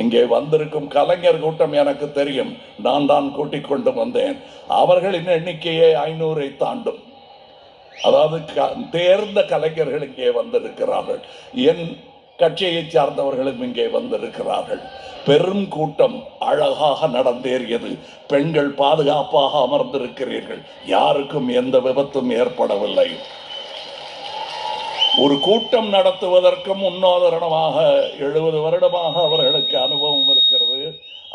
இங்கே வந்திருக்கும் கலைஞர் கூட்டம் எனக்கு தெரியும். நான் தான் கூட்டிக் கொண்டு வந்தேன். அவர்களின் எண்ணிக்கையே 500-ஐ தாண்டும். அதாவது தேர்ந்த கலைஞர்கள் இங்கே வந்திருக்கிறார்கள். என் கட்சியை சார்ந்தவர்களும் இங்கே வந்திருக்கிறார்கள். பெரும் கூட்டம் அழகாக நடந்தேறியது. பெண்கள் பாதுகாப்பாக அமர்ந்திருக்கிறீர்கள். யாருக்கும் எந்த விபத்தும் ஏற்படவில்லை. ஒரு கூட்டம் நடத்துவதற்கும் முன்னுதாரணமாக 70 வருடமாக அவர்களுக்கு அனுபவம் இருக்கிறது.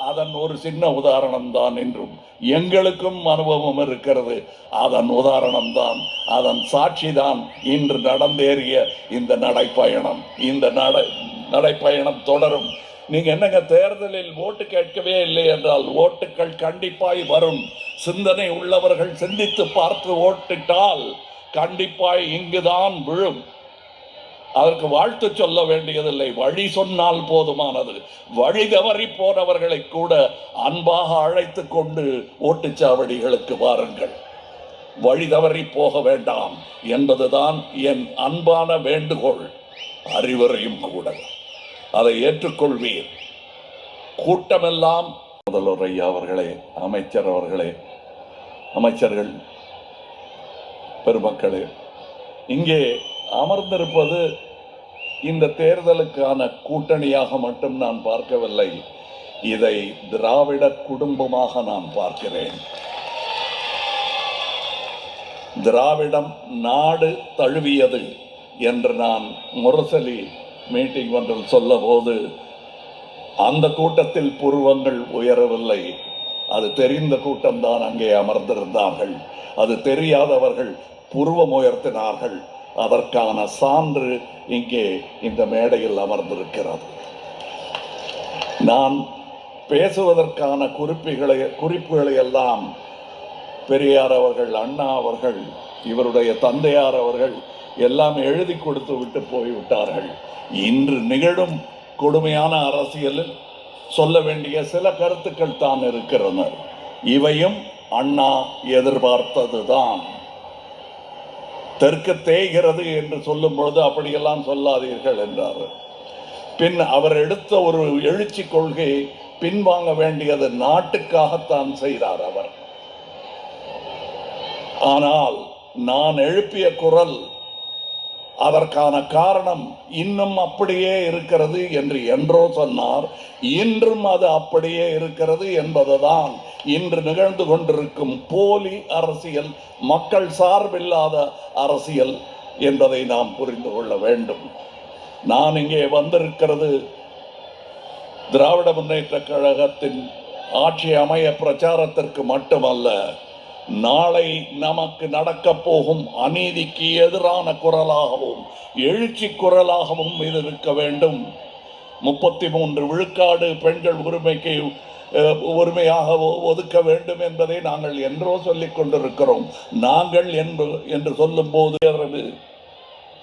அதன் ஒரு சின்ன உதாரணம் தான். என்றும் எங்களுக்கும் அனுபவம் இருக்கிறது. அதன் உதாரணம் தான், அதன் சாட்சி தான் இன்று நடந்தேறிய இந்த நடைப்பயணம். இந்த நடைப்பயணம் தொடரும். நீங்க என்னங்க தேர்தலில் ஓட்டு கேட்கவே இல்லை என்றால் ஓட்டுக்கள் கண்டிப்பாய் வரும். சிந்தனை உள்ளவர்கள் சிந்தித்து பார்த்து ஓட்டிட்டால் கண்டிப்பாய் இங்குதான் விழும். அதற்கு வாழ்த்து சொல்ல வேண்டியதில்லை, வழி சொன்னால் போதுமானது. வழி தவறி போனவர்களை கூட அன்பாக அழைத்து கொண்டு ஓட்டுச்சாவடிகளுக்கு வாருங்கள். வழி தவறி போக வேண்டாம் என்பதுதான் என் அன்பான வேண்டுகோள், அறிவுரையும் கூட. அதை ஏற்றுக்கொள்வீர். கூட்டமெல்லாம் முதல்வர் ஐயா அவர்களே, அமைச்சர் அவர்களே, அமைச்சர்கள் பெருமக்களே, இங்கே அமர்ந்திருப்பது இந்த தேர்தலுக்கான கூட்டணியாக மட்டும் நான் பார்க்கவில்லை. இதை திராவிட குடும்பமாக நான் பார்க்கிறேன். திராவிடம் நாடு தழுவியது என்று நான் முரசொலி மீட்டிங் ஒன்றில் சொல்ல போது அந்த கூட்டத்தில் புருவங்கள் உயரவில்லை. அது தெரிந்த கூட்டம்தான் அங்கே அமர்ந்திருந்தார்கள். அது தெரியாதவர்கள் புருவம் உயர்த்தினார்கள். அதற்கான சான்று இங்கே இந்த மேடையில் அமர்ந்திருக்கிறது. நான் பேசுவதற்கான குறிப்புகளை எல்லாம் பெரியார் அவர்கள், அண்ணா அவர்கள், இவருடைய தந்தையார் அவர்கள் எல்லாம் எழுதி கொடுத்து விட்டு போய்விட்டார்கள். இன்று நிகழும் கொடுமையான அரசியலில் சொல்ல வேண்டிய சில கருத்துக்கள் தான் இருக்கிறன. இவையும் அண்ணா எதிர்பார்த்ததுதான். தெற்கு தேய்கிறது என்று சொல்லும் பொழுது அப்படியெல்லாம் சொல்லாதீர்கள் என்றார். பின் அவர் எடுத்த ஒரு எழுச்சி கொள்கை பின்வாங்க வேண்டியது நாட்டுக்காகத்தான் செய்தார் அவர். ஆனால் நான் எழுப்பிய குரல் அதற்கான காரணம் இன்னும் அப்படியே இருக்கிறது என்று என்றோ சொன்னார். இன்றும் அது அப்படியே இருக்கிறது என்பதுதான் இன்று நிகழ்ந்து கொண்டிருக்கும் போலி அரசியல், மக்கள் சார்பில்லாத அரசியல் என்பதை நாம் புரிந்து கொள்ள வேண்டும். நான் இங்கே வந்திருக்கிறது திராவிட முன்னேற்ற கழகத்தின் ஆட்சி அமைய பிரச்சாரத்திற்கு மட்டுமல்ல, நாளை நமக்கு நடக்க போகும் அநீதிக்கு எதிரான குரலாகவும் எழுச்சி குரலாகவும் இது இருக்க வேண்டும். 33 விழுக்காடு பெண்கள் உரிமையாக ஒதுக்க வேண்டும் என்பதை நாங்கள் என்றோ சொல்லிக் கொண்டிருக்கிறோம். நாங்கள் என்று சொல்லும் போது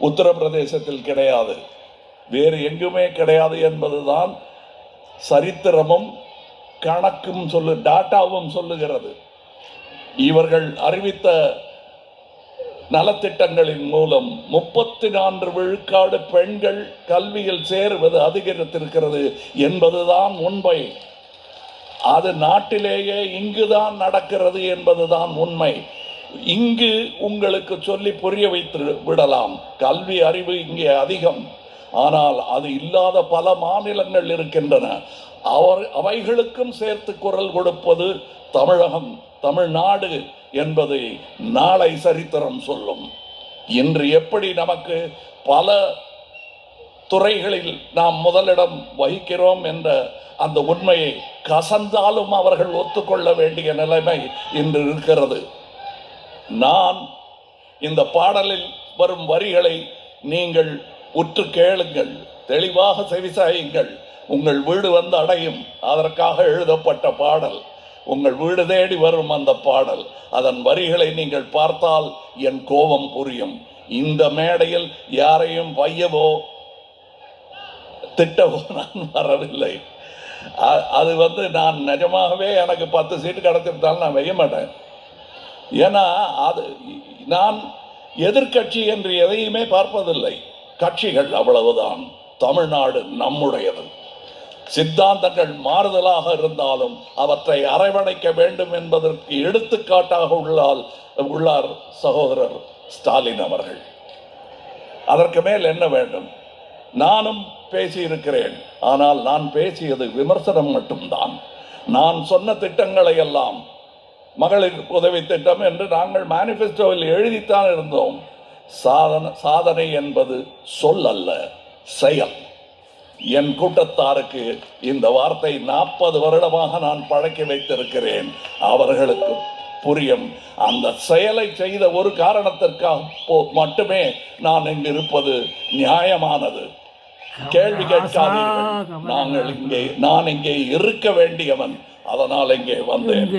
உத்தரப்பிரதேசத்தில் கிடையாது, வேறு எங்குமே கிடையாது என்பதுதான் சரித்திரமும் கணக்கும் டாட்டாவும் சொல்லுகிறது. இவர்கள் அறிவித்த நலத்திட்டங்களின் மூலம் 34 விழுக்காடு பெண்கள் கல்வியில் சேருவது அதிகரித்திருக்கிறது என்பதுதான் உண்மை. அது நாட்டிலேயே இங்குதான் நடக்கிறது என்பதுதான் உண்மை. இங்கு உங்களுக்கு சொல்லி புரிய வைத்து விடலாம். கல்வி அறிவு இங்கே அதிகம், ஆனால் அது இல்லாத பல மாநிலங்கள் இருக்கின்றன. அவைகளுக்கும் சேர்த்து குரல் கொடுப்பது தமிழகம், தமிழ்நாடு என்பதை நாளை சரித்திரம் சொல்லும். இன்று எப்படி நமக்கு பல துறைகளில் நாம் முதலிடம் வகிக்கிறோம் என்ற அந்த உண்மையை கசந்தாலும் அவர்கள் ஒத்துக்கொள்ள வேண்டிய நிலைமை இன்று இருக்கிறது. நான் இந்த பாடலில் வரும் வரிகளை நீங்கள் உற்று கேளுங்கள், தெளிவாக செவிசாயுங்கள். உங்கள் வீடு வந்து அடையும். அதற்காக எழுதப்பட்ட பாடல். உங்கள் வீடு தேடி வரும் அந்த பாடல். அதன் வரிகளை நீங்கள் பார்த்தால் என் கோபம் புரியும். இந்த மேடையில் யாரையும் வையவோ திட்டவோ நான் வரவில்லை. அது நான் நிஜமாகவே எனக்கு 10 சீட்டு கிடைச்சிருந்தாலும் நான் வைய மாட்டேன். ஏன்னா நான் எதிர்கட்சி என்று எதையுமே பார்ப்பதில்லை. கட்சிகள் அவ்வளவுதான். தமிழ்நாடு நம்முடையது. சித்தாந்தங்கள் மாறுதலாக இருந்தாலும் அவற்றை அரவணைக்க வேண்டும் என்பதற்கு எடுத்துக்காட்டாக உள்ளார் சகோதரர் ஸ்டாலின் அவர்கள். அதற்கு மேல் என்ன வேண்டும்? நானும் பேசியிருக்கிறேன். ஆனால் நான் பேசியது விமர்சனம் மட்டும்தான். நான் சொன்ன திட்டங்களை எல்லாம் மகளிர் உதவி திட்டம் என்று நாங்கள் மேனிஃபெஸ்டோவில் எழுதித்தான் இருந்தோம். சாதனை என்பது சொல் அல்ல, செயல். என் கூட்டத்தாருக்கு இந்த வார்த்தை 40 வருடமாக நான் பழக்கி வைத்திருக்கிறேன். அவர்களுக்கு புரியும். அந்த செயலை செய்த ஒரு காரணத்திற்காக மட்டுமே நான் இங்கு இருப்பது நியாயமானது. கேள்வி கேட்காதீர்கள். நான் இங்கே இருக்க வேண்டியவன். அதனால் இங்கே வந்தேன்.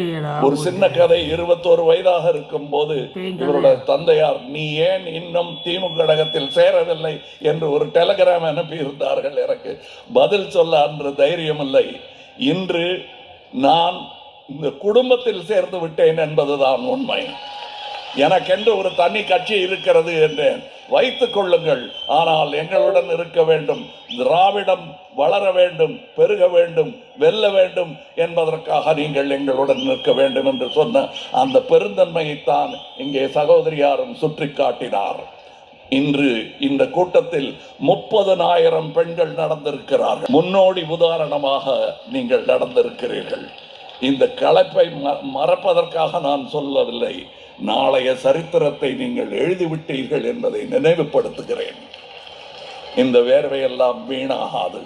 ஒரு சின்ன கதை. 21 வயதாக இருக்கும் போது இவருடைய தந்தையார், நீ ஏன் இன்னும் திமுக கழகத்தில் சேரவில்லை என்று ஒரு டெலிகிராம் அனுப்பி இருந்தார்கள். எனக்கு பதில் சொல்ல அன்று தைரியம் இல்லை. இன்று நான் இந்த குடும்பத்தில் சேர்ந்து விட்டேன் என்பதுதான் உண்மை. எனக்கென்று ஒரு தனி கட்சி இருக்கிறது என்றேன். வைத்துக் கொள்ளுங்கள். ஆனால் எங்களுடன் இருக்க வேண்டும். திராவிடம் வளர வேண்டும், பெருக வேண்டும், வெல்ல வேண்டும் என்பதற்காக நீங்கள் எங்களுடன் நிற்க வேண்டும் என்று சொன்ன அந்த பெருந்தன்மையைத்தான் இங்கே சகோதரியாரும் சுற்றி காட்டினார். இன்று இந்த கூட்டத்தில் 30,000 பெண்கள் நடந்திருக்கிறார்கள். முன்னோடி உதாரணமாக நீங்கள் நடந்திருக்கிறீர்கள். இந்த கலைப்பை மறப்பதற்காக நான் சொல்லவில்லை. நாளைய சரித்திரத்தை நீங்கள் எழுதிவிட்டீர்கள் என்பதை நினைவுபடுத்துகிறேன். இந்த வேர்வையெல்லாம் வீணாகாது.